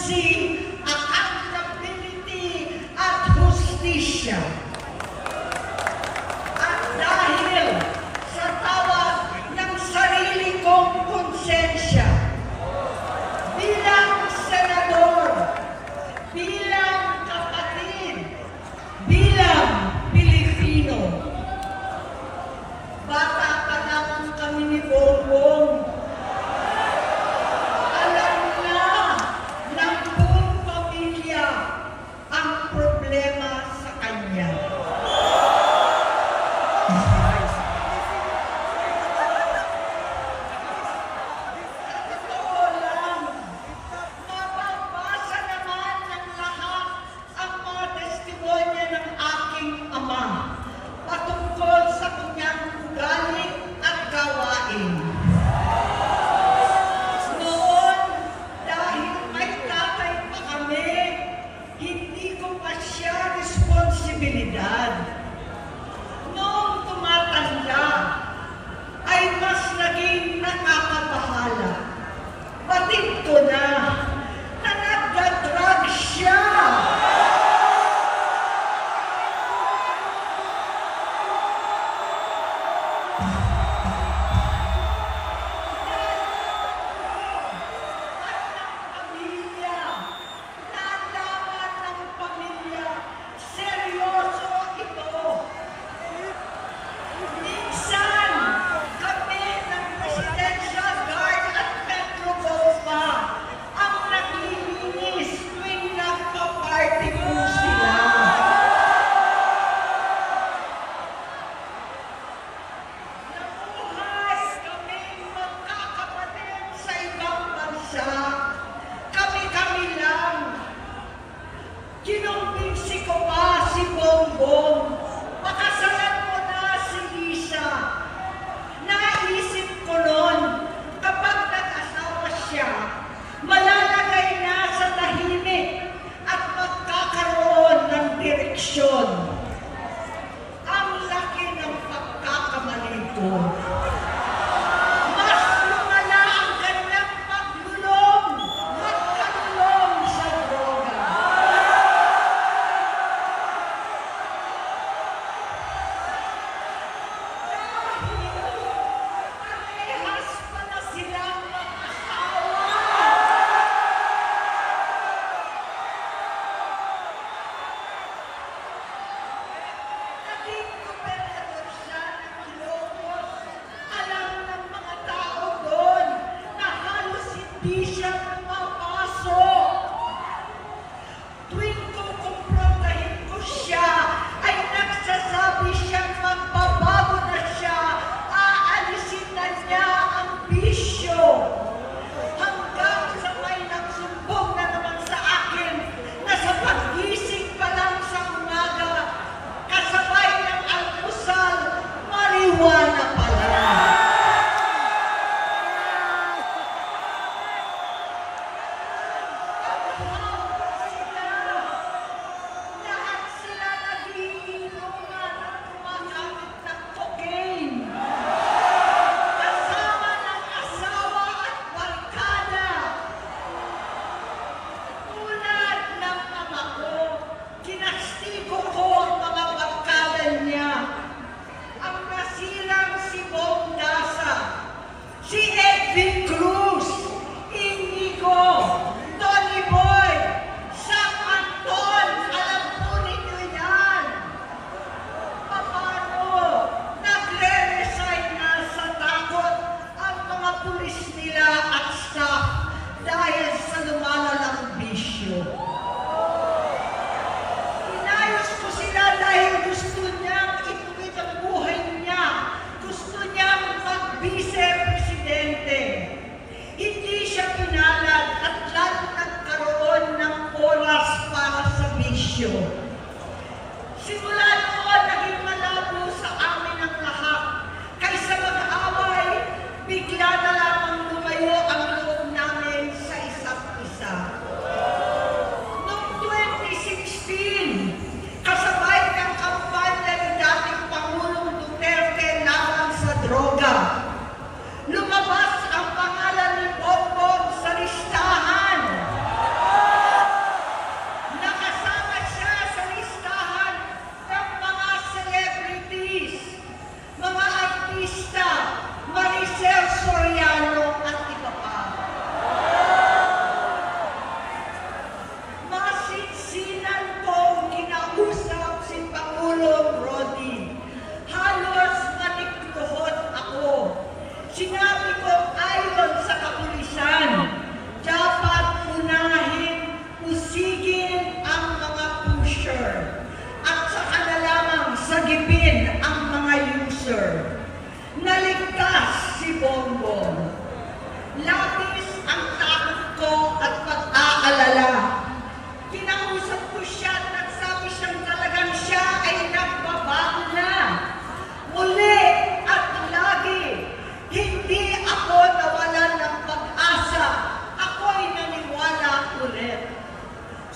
transparency, accountability, at hustisya. At dahil sa tawag ng sarili kong konsensya, bilang senador, bilang kapatid, bilang Pilipino, bata pa lamang kami ni Bongbong, alam na ng buong pamilya ang problema sa kanya. Totoo lang, mababasa naman ng lahat ang mga testimonya ng aking ama patungkol sa kanyang ugali at gawain. Noon, dahil may tatay pa kami, hindi ko pa siya responsibilidad. Noong tumatanda, ay mas naging nakakabahala. Batid ko na nagda-drug siya. Pamilya, nalaman ng pamilya, seryoso ito. Minsan, kami ng Presidential Guard at Metro Gova ang naglilinis tuwing nagpa-party po sila. Nabuhay kaming magkakapatid sa ibang bansa. Kami-kami lang. Kinumbinsi ko pa si Bongbong. Pakasalan mo na si Lisa. Naisip ko noon, kapag nag-asawa siya, malalagay na sa tahimik at magkakaroon ng direksyon. Ang laki ng pagkakamali ko. Mas lumala ang kanyang paglulong, magkalulong sa droga. Parehas pa na silang mag-asawa. Naging gobernador siya ng Ilocos. Alam ng mga tao doon na halos hindi siya pumapasok. Tuwing kukumprontahin ko siya, ay nagsasabi siyang magbabago na siya, aalisin na niya ang bisyo. Hanggang sa may nagsumbong na naman sa akin na sa paggising pa lang sa umaga, kasabay ng almusal, marijuana pala. Lahat sila nagiinom na ng gumagamit ng cocaine. Kasama ng asawa at barkada. Tulad ng ama ko, kinastigo ko ang mga barkada niya. Ang nasirang si Bong Dasa, si Edwin Cruz, Inigo, Tony Boy, sagipin ang mga user. Naligtas si Bongbong. Labis ang takot ko at pag-aalala. Kinausap ko siya at nagsabi siyang talagang siya ay nagbabago na. Muli at lagi, hindi ako nawalan ng pag-asa. Ako'y naniwala ulit.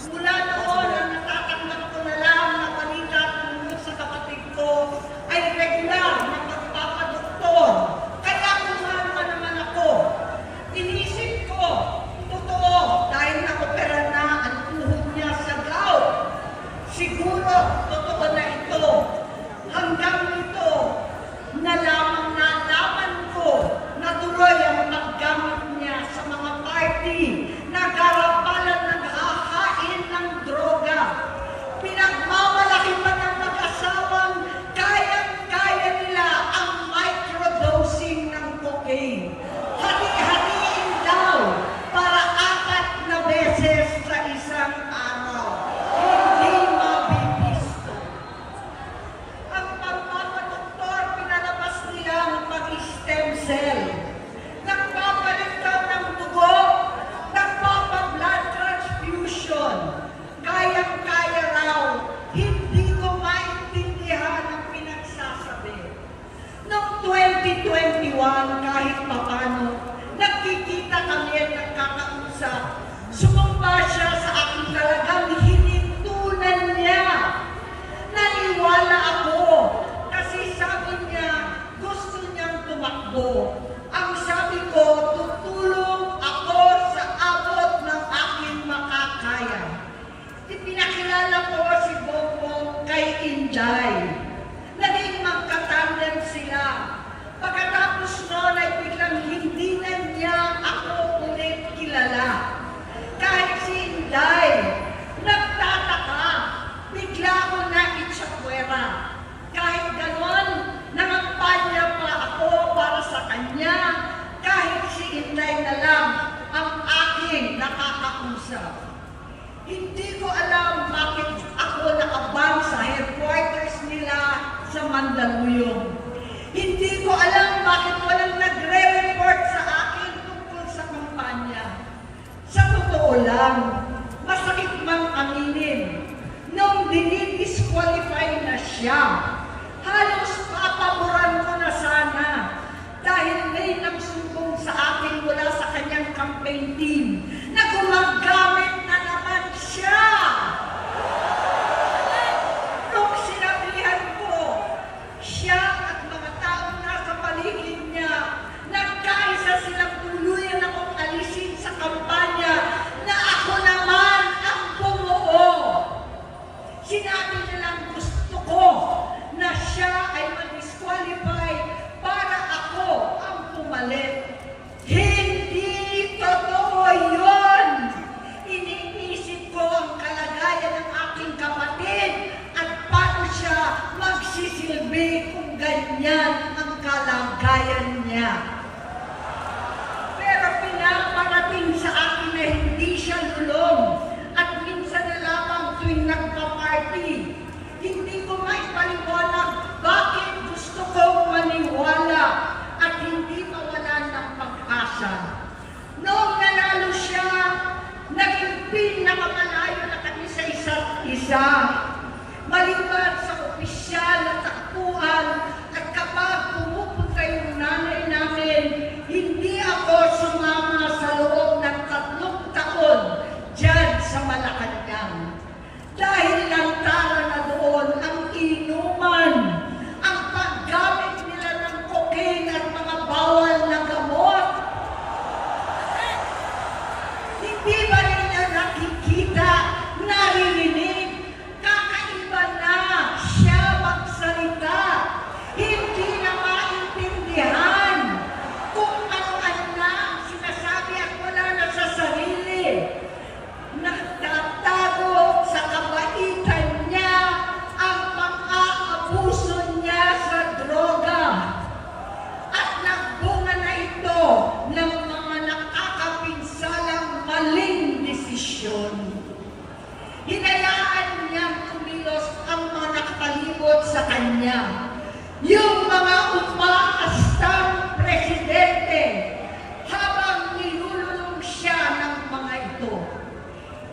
Mula noon ang natatanggap ko na lang na balita tungkol sa kapatid ko ay regular na pagpapadoktor. Kaya kumalma naman ako. Inisip ko, totoo, dahil na-opera na ang tuhod niya sa gout. Siguro, totoo na ito. Hanggang ito, nalaman ko na tuloy ang paggamit niya sa mga party na garapalan naghahain ng droga. Pinagmamalaki pa ng mag-asawang kayang-kaya nila ang microdosing ng cocaine. Hati-hatiin daw para 4 na beses sa isang araw. Hindi mabibisto. Ang pagpapadoktor, pinalabas nila ang pag-stem cell. Nagpapalit daw ng dugo, nagpapa-blood transfusion. Kayang-kaya raw, hindi ko maintindihan ang pinagsasabi. Noong 2021, kahit papano, nagkikita kami at nagkakausap. Sumumpa siya sa akin talagang hinintunan niya. Naniwala ako kasi sabi niya gusto niyang tumakbo. Ang sabi ko, tutulong ako sa abot ng aking makakaya. Ipinakilala ko si Bongbong kay Inday. Naging magkatandem sila. Pagkatapos noon ay biglang hindi na niya ako ulit kilala. Kahit si Inday, nagtataka, bigla ko na itsapwera. Kahit ganon, nangampanya pa ako para sa kanya. Kahit si Inday na lang ang aking nakakausap. Hindi ko alam bakit ako naabang sa headquarters nila sa Mandaluyong. Hindi ko alam bakit walang nagre-report sa akin tungkol sa kampanya. Sa totoo lang, masakit mang aminin, nung dinidisqualify na siya, halos papaboran ko na sana dahil may nagsumbong sa akin mula sa kanyang campaign team na gumagamit na naman siya. Nung sinabihan ko, siya at mga taong nasa paligid niya, nagkaisa silang tuluyan akong alisin sa kampanya na ako naman ang bumuo. Sinabi nilang gusto ko na siya ay mag-disqualify para ako ang pumalit. Hindi totoo yun! Iniisip ko ang kalagayan ng aking kapatid at paano siya magsisilbi kung ganyan ang kalagayan niya. Pero pinaparating sa akin na hindi siya lulong at minsan na lamang tuwing nagpa-party. Hindi ko maipaliwanag bakit gusto kong maniwala at hindi mawalan ng pag-asa. Noong nanalo siya, naging pinakamalayo na kami sa isa't isa. Maliban sa opisyal na takbuhan at kapag pumupunta yung nanay namin, hindi ako sumama sa loob ng 3 taon dyan sa Malacanang. Dahil lantaran na doon ang inuman, ang paggamit nila ng cocaine at mga bawal na gamot. Hindi ba ninyo nakikita, naririnig, kakaiba na siya magsalita. Hindi na maintindihan kung ano-ano na ang sinasabi at wala na sa sarili. Nagtatago sa kabaitan niya ang pang-aabuso niya sa droga. At nagbunga na ito ng mga nakakapinsalang maling desisyon. Hinayaan niyang kumilos ang mga nakakalibot sa kanya. Yung mga umaastang presidente habang nilululong siya ng mga ito.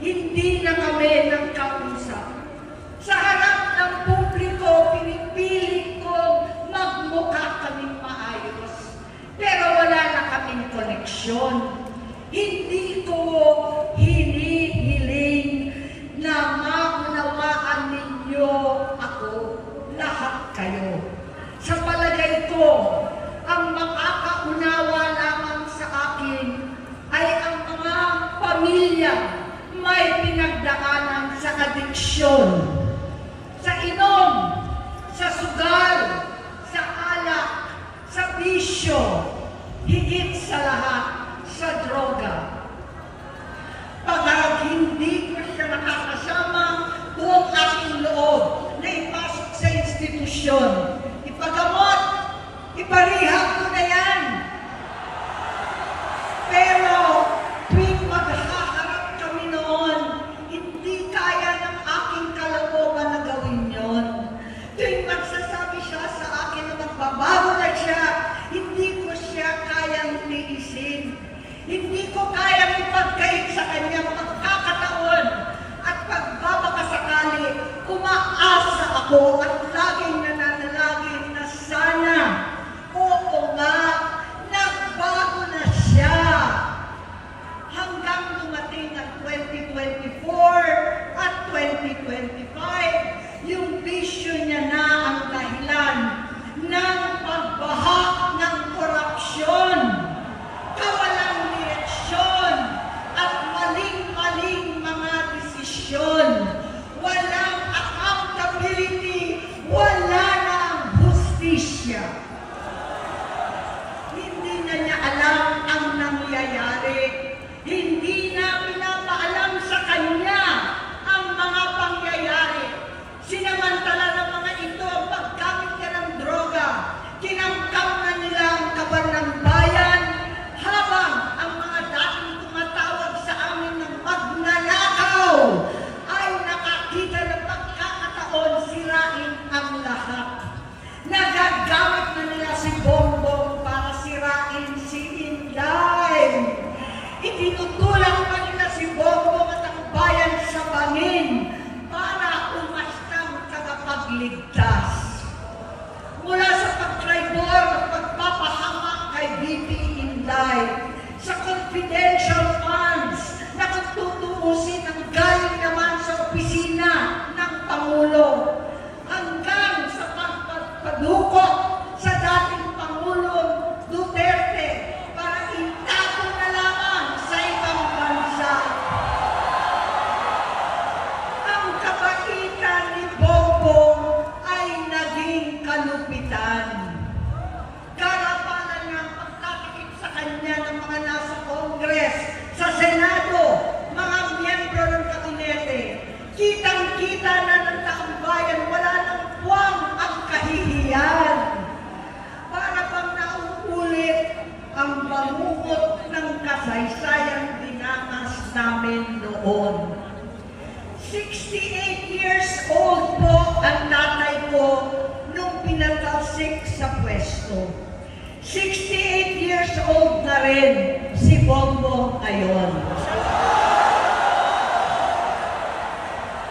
Hindi na kami nagkausap. Sa harap ng publiko, pinipilit kong magmukha kaming maayos. Pero wala na kaming koneksyon. Hindi ko hinihiling na maunawaan ninyo ako, lahat kayo. Sa palagay ko, ang makakaunawa lamang sa akin ay ang mga pamilya may pinagdaanan sa adiksyon, sa inom, sa sugal, sa alak, sa bisyo, higit sa lahat, sa droga. Pag hindi ko siya nakakasama, buong aking loob na ipasok sa institusyon. Ipagamot, iparihab ko na yan. Pero tuwing maghaharap kami noon, hindi kaya ng aking kalooban na gawin yon. Tuwing magsasabi siya sa akin na magbabago na siya, hindi ko siya kayang tiisin. Hindi ko kayang ipagkait sa kanya pagkakataon at pagbabakasakali, umaasa ako at laging nananalangin na sana, oo nga, nagbago na siya. Hanggang dumating ang 2024 at 2025, yung bisyo niya na ang dahilan ng pagbaha ng korupsyon, kawalang direksyon, at maling-maling mga desisyon. Walang accountability, wala na ang hustisya. Hindi na niya alam ang nangyayari. Hindi na pinapaalam sa kanya ang mga pangyayari. Sinamantala ng mga ito ang paggamit niya ng droga. Kinamkam na nila ang kaban ng bayan habang ang mga dating tumatawag sa amin ng magnanakaw ay nakakita ng pagkakataon sirain ang lahat. Nagagamit na nila si Bongbong para sirain si Inday. Itinutulak pa nila si Bongbong at ang bayan sa bangin para umastang tagapagligtas. Mula sa pagtraidor at pagpapahamak kay VP Inday, sa confidential funds na kung tutuusin ang galing naman sa opisina ng Pangulo, hanggang sa pagpadukot sa dating Pangulong Duterte para itago na lamang sa ibang bansa. Ang kabaitan ni Bongbong ay naging kalupitan. Karapalan ng pagtatakip sa kanya ng mga nasa Congress, sa Senado, mga miyembro ng kabinete. Kitang-kita na ng taong bayan, wala nang puwang ang kahihiyan. Para bang nauulit ang bangungot ng kasaysayang dinamas namin noon. 68 years old po ang tatay ko nung pinatalsik sa pwesto. 68 years old na rin si Bongbong ngayon.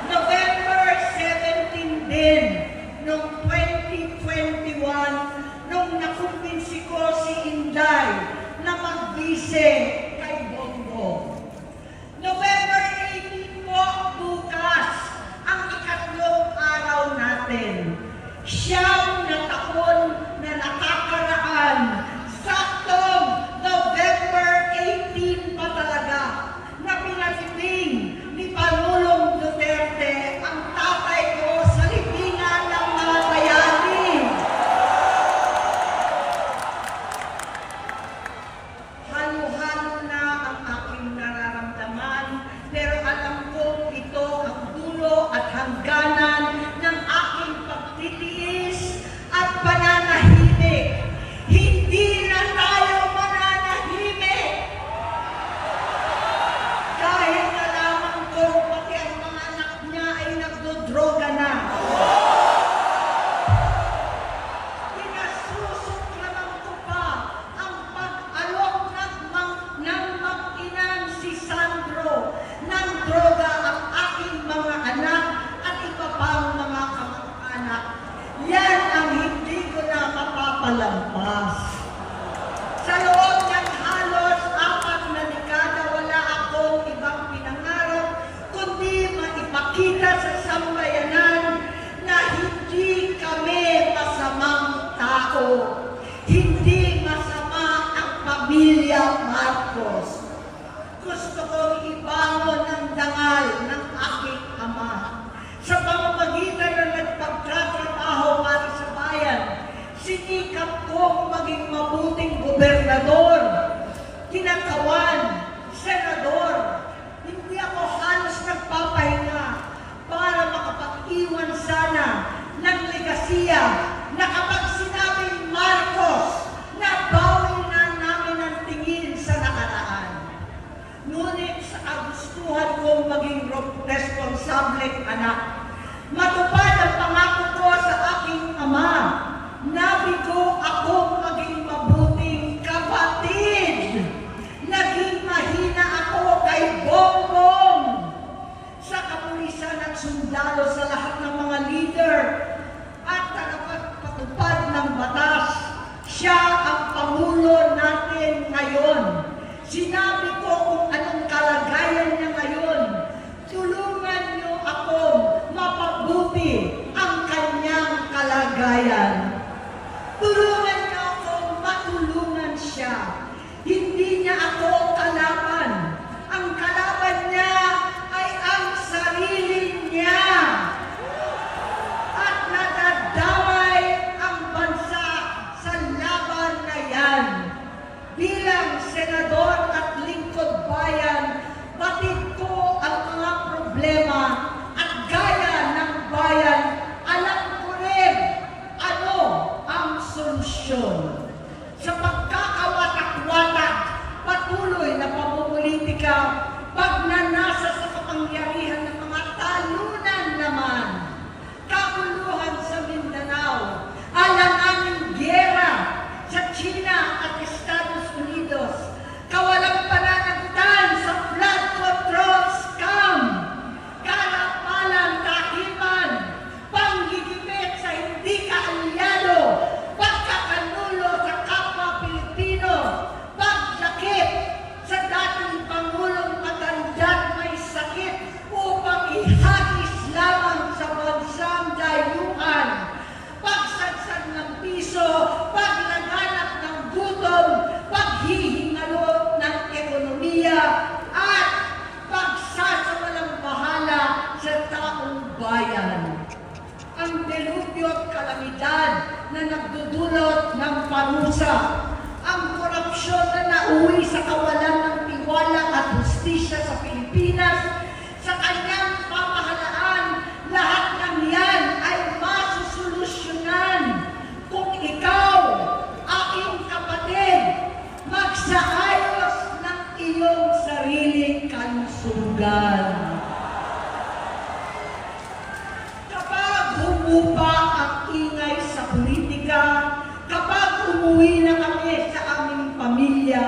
November 17 din, noong 2021, nung nakumbinsi ko si Inday na magbise kay Bongbong. November 18 po, bukas, ang ikatlong araw natin. Siyam na taon na nakakaraan, saktong November 18 pa talaga, ipakita sa sambayanan na hindi kami masamang tao. Hindi masama ang pamilya Marcos. Gusto kong ibangon ang dangal ng aking ama. Sa pamamagitan ng nagpagtatrabaho para sa bayan, sinikap kong maging mabuting gobernador, kinakawan, senador. Hindi ako halos nagpapahinga para makapag-iwan sana ng legasiya na kapag sinabing Marcos, nabawi na namin ang tingin sa nakaraan. Ngunit sa kagustuhan kong maging responsableng anak, matupad ang pangako ko sa aking ama, nabigo akong maging mabuting kapatid. Naging mahina ako kay Bongbong. Sa kapulisan at sundalo sa lahat ng mga leader at tagapagpatupad ng batas, siya ang Pangulo natin ngayon. Sinabi ko kung anong kalagayan niya ngayon. Tulungan niyo akong mapabuti ang kanyang kalagayan. Tulungan niyo akong matulungan siya. Hindi niya ako kalaban. Ang kalaban niya ay ang sarili niya. At nadadamay ang bansa sa laban na yan. Bilang senador at lingkod bayan, batid ko ang mga problema at gaya ng bayan, alam ko rin ano ang solusyon. Sa pagkakawatak-watak, patuloy na pamumulitika, pagnanasa sa kapangyarihan ng mga talunan naman, kabuluhan sa Mindanao, alanganing giyera sa China at Estados Unidos, kawalang pananagutan sa flood control scam, karapalang kahiman, panggigipit sa hindi kaalyado, pagkakanulo sa kapwa Pilipino, pagdakip sa dating Pangulong matanda't may sakit upang ihagis lamang sa bansang dayuhan, pagsadsad ng piso, paglaganap ng gutom, paghihingalot ng ekonomiya, at pagsasawalang bahala sa taong bayan. Ang delubyo at kalamidad na nagdudulot ng parusa, ang korupsyon na nauwi sa kawalan ng tiwala at hustisya sa Pilipinas, sa kanyang pamahalaan, lahat ng yan ay masusolusyonan kung ikaw, aking kapatid, magsaayos ng iyong sariling kalusugan. Kapag humupa ang ingay sa politika, kapag umuwi na kami sa aming pamilya,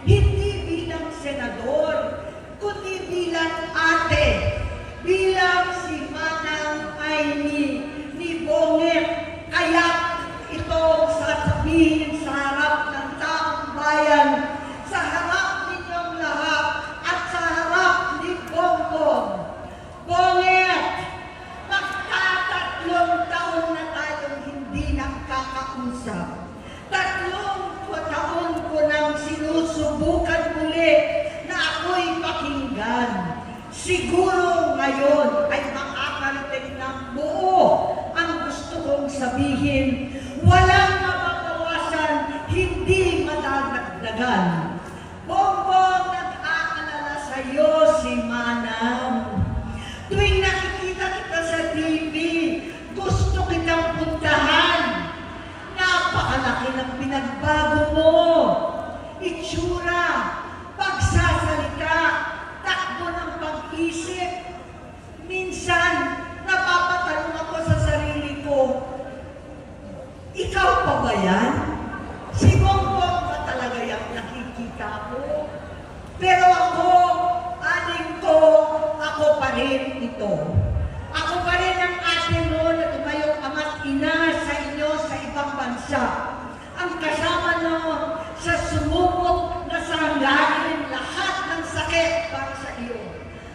hindi bilang senador, kundi bilang ate, bilang si Manang Aimee ni Bonget, kaya ito sasabihin sa harap ng taong bayan, sa harap ninyong lahat at sa harap ni Bongbong. Bonget, magtatatlong taon na tayong hindi nakakausap. 3 taon ko nang sinusubukan muli na ako'y pakinggan. Siguro ngayon ay makakarating ng buo ang gusto kong sabihin. Walang mababawasan, hindi madadagdagan. Bongbong, nag-aalala sa iyo si Manang. Tuwing nakikita kita sa TV, gusto kitang puntahan. Napakalaki ng pinagbago mo. Itsura, pagsasalita, takbo ng pag-isip. Minsan, napapatanong ako sa sarili ko, ikaw pa ba yan? Si Bongbong ba talaga yung nakikita ko? Pero ako, aling ko, ako pa rin ito. Ako pa rin ang ate mo na tumayong ama't ina sa inyo sa ibang bansa. Ang kasama nyo sa sumubok na sanggahin lahat ng sakit para sa iyo.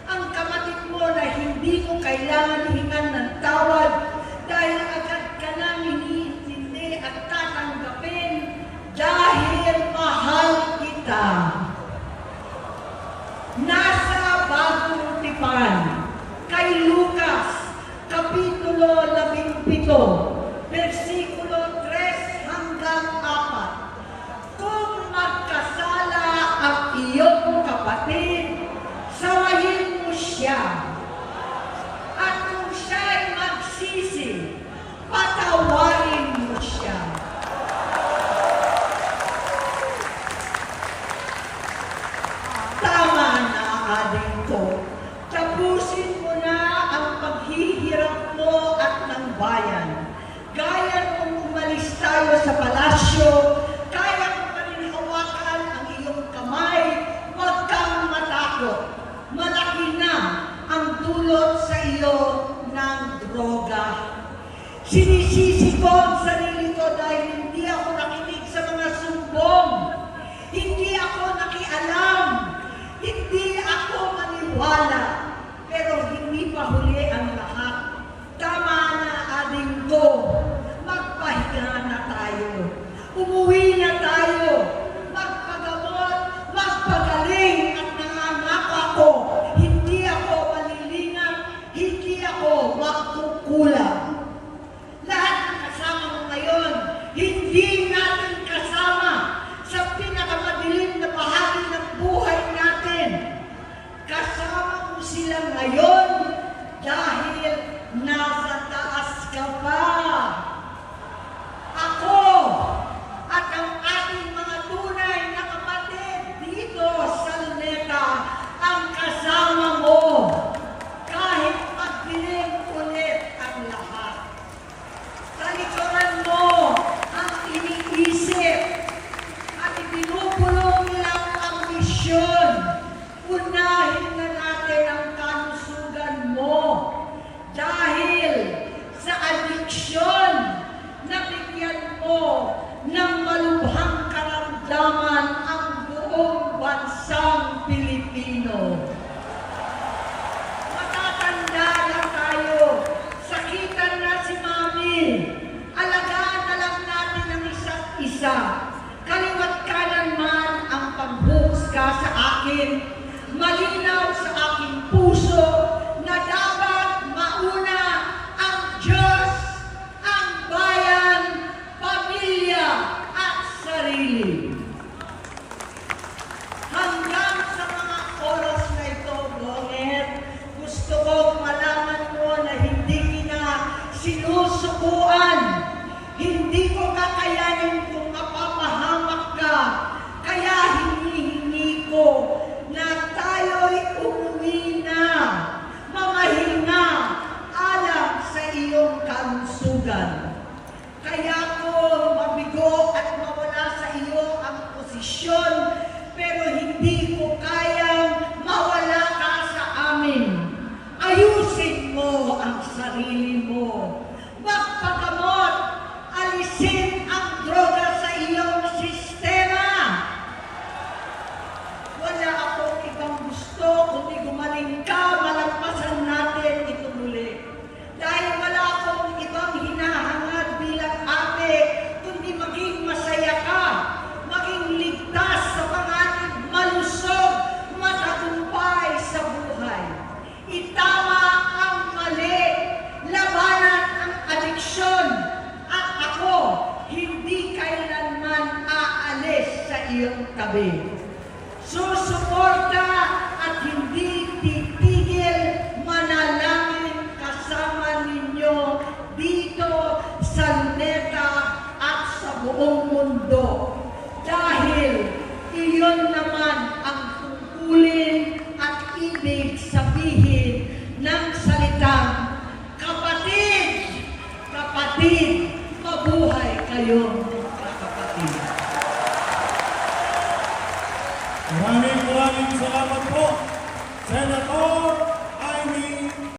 Ang kapatid mo na hindi mo kailangan hingan ng tawad dahil agad ka nang iniintindi at tatanggapin dahil mahal kita. Nasa Bagong Tipan, kay Lucas, Kapitulo 17, versikulo 3 hanggang 4. Kung magkasala ang iyong kapatid, sawayin mo siya. At kung siya'y magsisi, patawarin mo siya. Tama na, adik ko. Tapusin mo na ang paghihirap mo at ng bayan. Gaya nung umalis tayo sa palasyo, kaya mo pa rin hawakan ang iyong kamay, huwag kang matakot. Malaki na ang dulot sa iyo ng droga. Sinisisi ko ang sarili ko dahil hindi ako nakinig sa mga sumbong. Hindi ako nakialam. Hindi ako maniwala. Pero hindi pa huli ang lahat. Tama na, ading ko. Magpahinga na tayo. Umuwi na tayo. Magpagamot, magpagaling at nangangako ako. Hindi ako malilinang, hindi ako magkukulang. Lahat ng kasama mo ngayon, hindi natin kasama sa pinakamadilim na bahagi ng buhay natin. Kasama mo sila ngayon dahil nasa taas ka pa. Ako at ang ating mga tunay na kapatid dito sa Luneta ang kasama mo. Kahit magdilim ulit ang lahat. Talikuran mo ang iniisip at ibinubulong nilang ambisyon. Unahin na natin ang kalusugan mo dahil sa adiksyon nabigyan mo ng malubhang karamdaman ang buong bansang Pilipino. Matatanda na tayo, sakitan na si Mami, alagaan na lang natin ang isa't isa. Kaliwat kanan man ang pagbuhusga sa akin, malinaw sa aking puso na dapat mauna ang Diyos, ang bayan, pamilya at sarili. Hanggang sa mga oras na ito, Bonget, gusto kong malaman mo na hindi na sinusukuan. Hindi ko kakayanin kung mapapahamak ka. Kaya hinihingi ko na tayo'y umuwi na, mamahinga, alam sa iyong kalusugan. Kaya ko mabigo at mawala sa iyo ang posisyon, pero hindi ko kayang mawala ka sa amin. Ayusin mo ang sarili mo. Magpagamot, alisin ang droga sa iyong sistema. Wala akong ibang gusto kundi gumaling ka, malagpasan natin ito muli. Dahil wala akong ibang hinahangad bilang ate, kundi maging masaya ka, maging ligtas sa panganib, malusog, matagumpay sa buhay. Itama ang mali, labanan ang adiksyon, at ako hindi kailanman aalis sa iyong tabi. Susuporta at hindi titigil manalangin kasama ninyo dito sa Luneta at sa buong mundo. Dahil iyon naman ang tungkulin at ibig sabihin ng salitang kapatid, kapatid, mabuhay kayong kapatid. Maraming salamat po, Senator